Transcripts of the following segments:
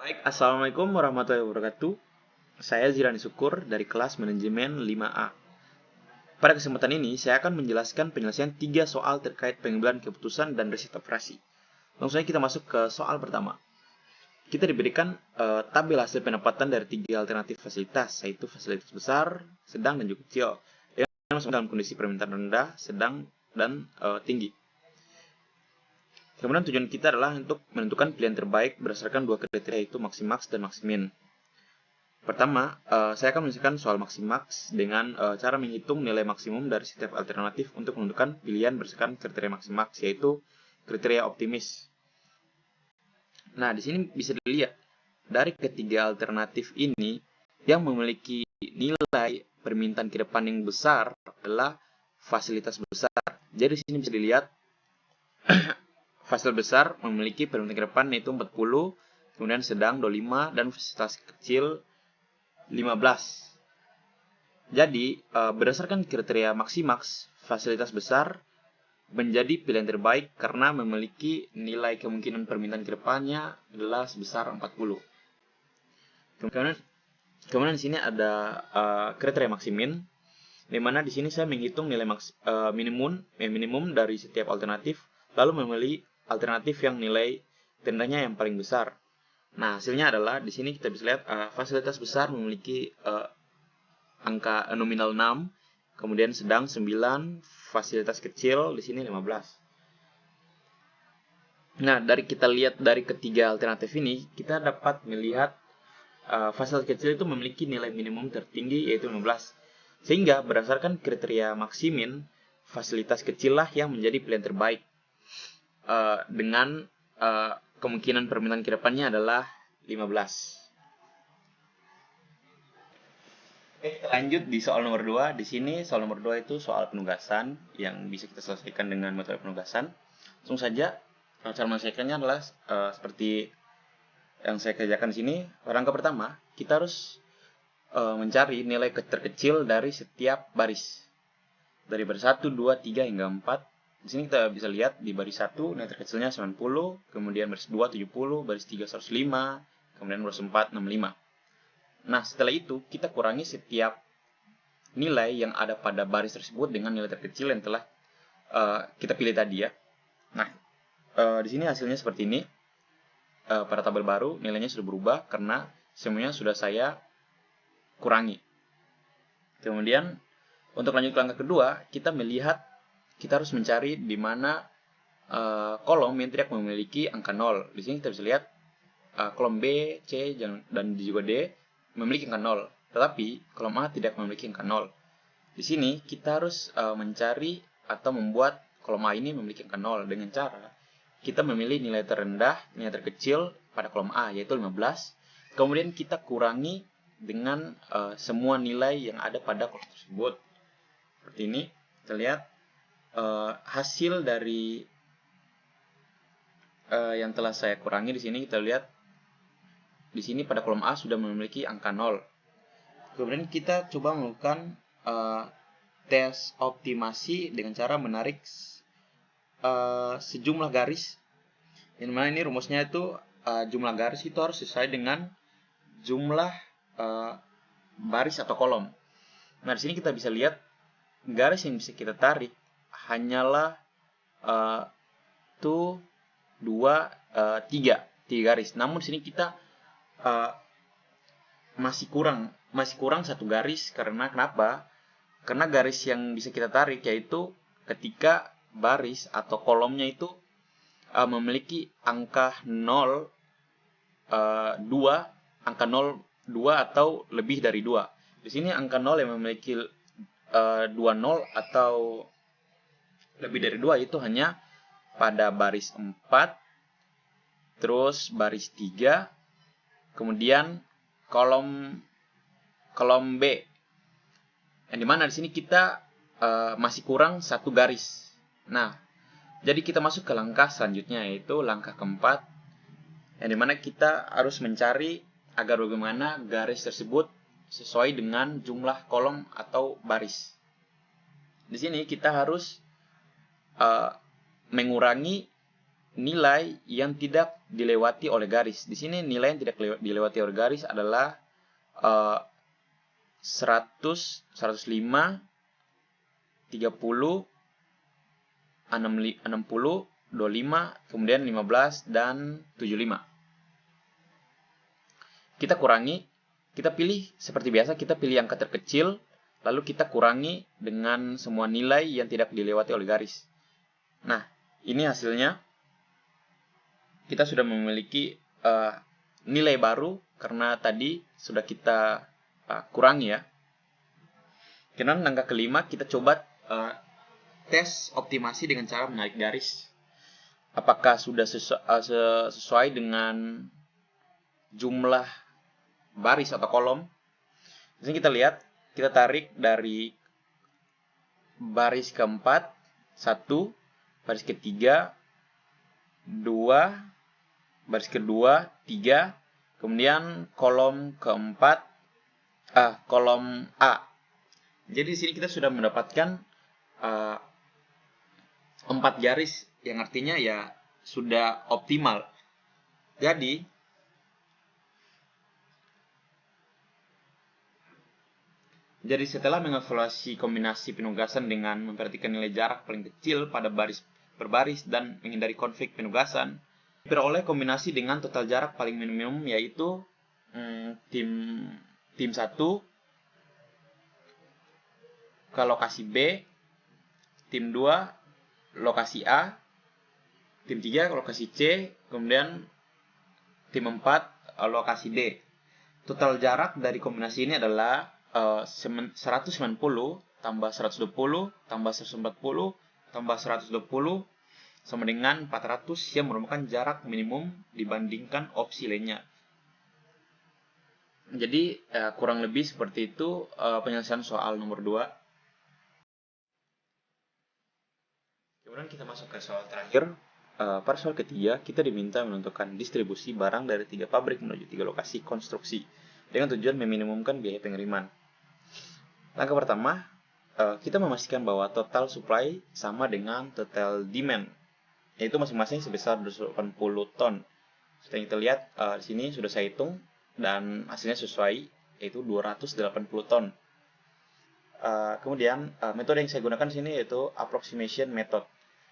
Baik, Assalamualaikum warahmatullahi wabarakatuh. Saya Zirani Syukur dari kelas Manajemen 5A. Pada kesempatan ini, saya akan menjelaskan penyelesaian 3 soal terkait pengambilan keputusan dan riset operasi. Langsung saja kita masuk ke soal pertama. Kita diberikan tabel hasil pendapatan dari 3 alternatif fasilitas, yaitu fasilitas besar, sedang, dan juga kecil, yang masuk dalam kondisi permintaan rendah, sedang, dan tinggi. Kemudian tujuan kita adalah untuk menentukan pilihan terbaik berdasarkan 2 kriteria, yaitu maksimax dan maksimin. Pertama, saya akan menyelesaikan soal maksimax dengan cara menghitung nilai maksimum dari setiap alternatif untuk menentukan pilihan berdasarkan kriteria maksimax, yaitu kriteria optimis. Nah, di sini bisa dilihat dari ketiga alternatif ini yang memiliki nilai permintaan ke depan yang besar adalah fasilitas besar. Jadi di sini bisa dilihat fasilitas besar memiliki permintaan ke depan yaitu 40, kemudian sedang 25, dan fasilitas kecil 15. Jadi, berdasarkan kriteria maksimax, fasilitas besar menjadi pilihan terbaik karena memiliki nilai kemungkinan permintaan ke depannya adalah sebesar 40. Kemudian di sini ada kriteria maksimin, di mana di sini saya menghitung nilai minimum dari setiap alternatif, lalu memilih alternatif yang nilai terendahnya yang paling besar. Nah, hasilnya adalah di sini kita bisa lihat fasilitas besar memiliki angka nominal 6, kemudian sedang 9, fasilitas kecil di sini 15. Nah, kita lihat dari ketiga alternatif ini, kita dapat melihat fasilitas kecil itu memiliki nilai minimum tertinggi yaitu 15. Sehingga berdasarkan kriteria maksimin, fasilitas kecil lah yang menjadi pilihan terbaik. Dengan kemungkinan permintaan ke depannya adalah 15. Oke, kita lanjut di soal nomor 2. Di sini soal nomor 2 itu soal penugasan yang bisa kita selesaikan dengan metode penugasan. Langsung saja, cara menyelesaikannya adalah seperti yang saya kerjakan di sini. Rangka pertama, kita harus mencari nilai terkecil dari setiap baris. Dari baris 1, 2, 3, hingga 4. Di sini kita bisa lihat di baris 1 nilai terkecilnya 90, kemudian baris 2 70, baris 3 105, kemudian baris 4 65. Nah, setelah itu kita kurangi setiap nilai yang ada pada baris tersebut dengan nilai terkecil yang telah kita pilih tadi ya. Nah, di sini hasilnya seperti ini. Pada tabel baru nilainya sudah berubah karena semuanya sudah saya kurangi. Kemudian untuk lanjut ke langkah kedua, kita harus mencari di mana kolom yang tidak memiliki angka 0. Di sini kita bisa lihat kolom B, C, dan juga D memiliki angka 0. Tetapi kolom A tidak memiliki angka 0. Di sini kita harus mencari atau membuat kolom A ini memiliki angka 0 dengan cara kita memilih nilai terendah, nilai terkecil pada kolom A yaitu 15. Kemudian kita kurangi dengan semua nilai yang ada pada kolom tersebut. Seperti ini, kita lihat hasil dari yang telah saya kurangi di sini. Kita lihat di sini pada kolom A sudah memiliki angka 0. Kemudian kita coba melakukan tes optimasi dengan cara menarik sejumlah garis. Yang mana ini rumusnya itu jumlah garis itu harus sesuai dengan jumlah baris atau kolom. Nah, di sini kita bisa lihat garis yang bisa kita tarik hanyalah 2, 3 garis. Namun di sini kita masih kurang satu garis. Karena kenapa? Karena garis yang bisa kita tarik yaitu ketika baris atau kolomnya itu memiliki angka 0, 2, angka 0, 2 atau lebih dari 2. Di sini angka 0 yang memiliki 2 0 atau lebih dari 2 itu hanya pada baris 4, terus baris 3, kemudian kolom B. Yang dimana di sini kita masih kurang satu garis. Nah, jadi kita masuk ke langkah selanjutnya, yaitu langkah keempat, yang dimana kita harus mencari agar bagaimana garis tersebut sesuai dengan jumlah kolom atau baris. Di sini kita harus mengurangi nilai yang tidak dilewati oleh garis. Di sini nilai yang tidak dilewati oleh garis adalah 100, 105, 30, 60, 25, kemudian 15, dan 75. Kita kurangi, kita pilih seperti biasa, kita pilih angka terkecil, lalu kita kurangi dengan semua nilai yang tidak dilewati oleh garis. Nah, ini hasilnya. Kita sudah memiliki nilai baru karena tadi sudah kita kurangi ya. Kemudian angka kelima, kita coba tes optimasi dengan cara menarik garis. Apakah sudah sesuai dengan jumlah baris atau kolom. Di sini kita lihat, kita tarik dari baris keempat, 1, baris ketiga, 2, baris kedua, 3, kemudian kolom keempat, kolom A. Jadi di sini kita sudah mendapatkan 4 garis, yang artinya ya sudah optimal. Jadi setelah mengevaluasi kombinasi penugasan dengan memperhatikan nilai jarak paling kecil pada baris per baris dan menghindari konflik penugasan, diperoleh kombinasi dengan total jarak paling minimum, yaitu tim 1 ke lokasi B, tim 2 lokasi A, tim 3 ke lokasi C, kemudian tim 4 lokasi D. Total jarak dari kombinasi ini adalah 190 tambah 120 tambah 140 tambah 120 sama dengan 400, yang merupakan jarak minimum dibandingkan opsi lainnya. Jadi kurang lebih seperti itu penyelesaian soal nomor 2. Kemudian kita masuk ke soal terakhir. Pada soal ketiga, kita diminta menentukan distribusi barang dari 3 pabrik menuju 3 lokasi konstruksi dengan tujuan meminimumkan biaya pengiriman. Langkah pertama, kita memastikan bahwa total supply sama dengan total demand, yaitu masing-masing sebesar 280 ton. Seperti yang kita lihat di sini sudah saya hitung dan hasilnya sesuai, yaitu 280 ton. Kemudian metode yang saya gunakan di sini yaitu approximation method.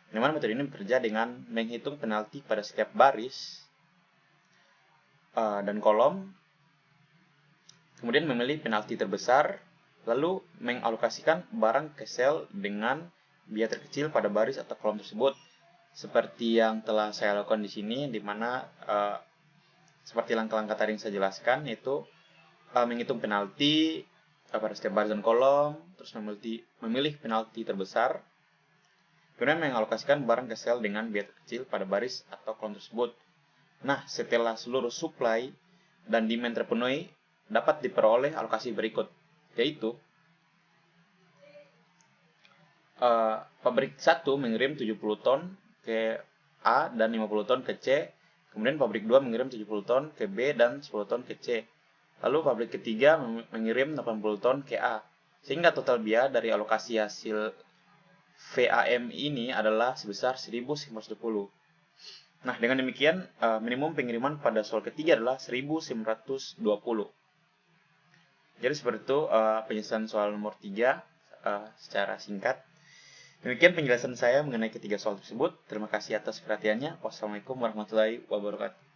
Di mana metode ini bekerja dengan menghitung penalti pada setiap baris dan kolom, kemudian memilih penalti terbesar, lalu mengalokasikan barang ke sel dengan biaya terkecil pada baris atau kolom tersebut. Seperti yang telah saya lakukan di sini, di mana seperti langkah-langkah tadi yang saya jelaskan, yaitu menghitung penalti pada setiap baris dan kolom, terus memilih penalti terbesar, kemudian mengalokasikan barang ke sel dengan biaya terkecil pada baris atau kolom tersebut. Nah, setelah seluruh supply dan demand terpenuhi, dapat diperoleh alokasi berikut, yaitu pabrik 1 mengirim 70 ton ke A dan 50 ton ke C, kemudian pabrik 2 mengirim 70 ton ke B dan 10 ton ke C, lalu pabrik ketiga mengirim 80 ton ke A, sehingga total biaya dari alokasi hasil VAM ini adalah sebesar 1.920. Nah, dengan demikian minimum pengiriman pada soal ketiga adalah 1.920. Jadi seperti itu penyelesaian soal nomor 3 secara singkat. Demikian penjelasan saya mengenai ketiga soal tersebut. Terima kasih atas perhatiannya. Wassalamualaikum warahmatullahi wabarakatuh.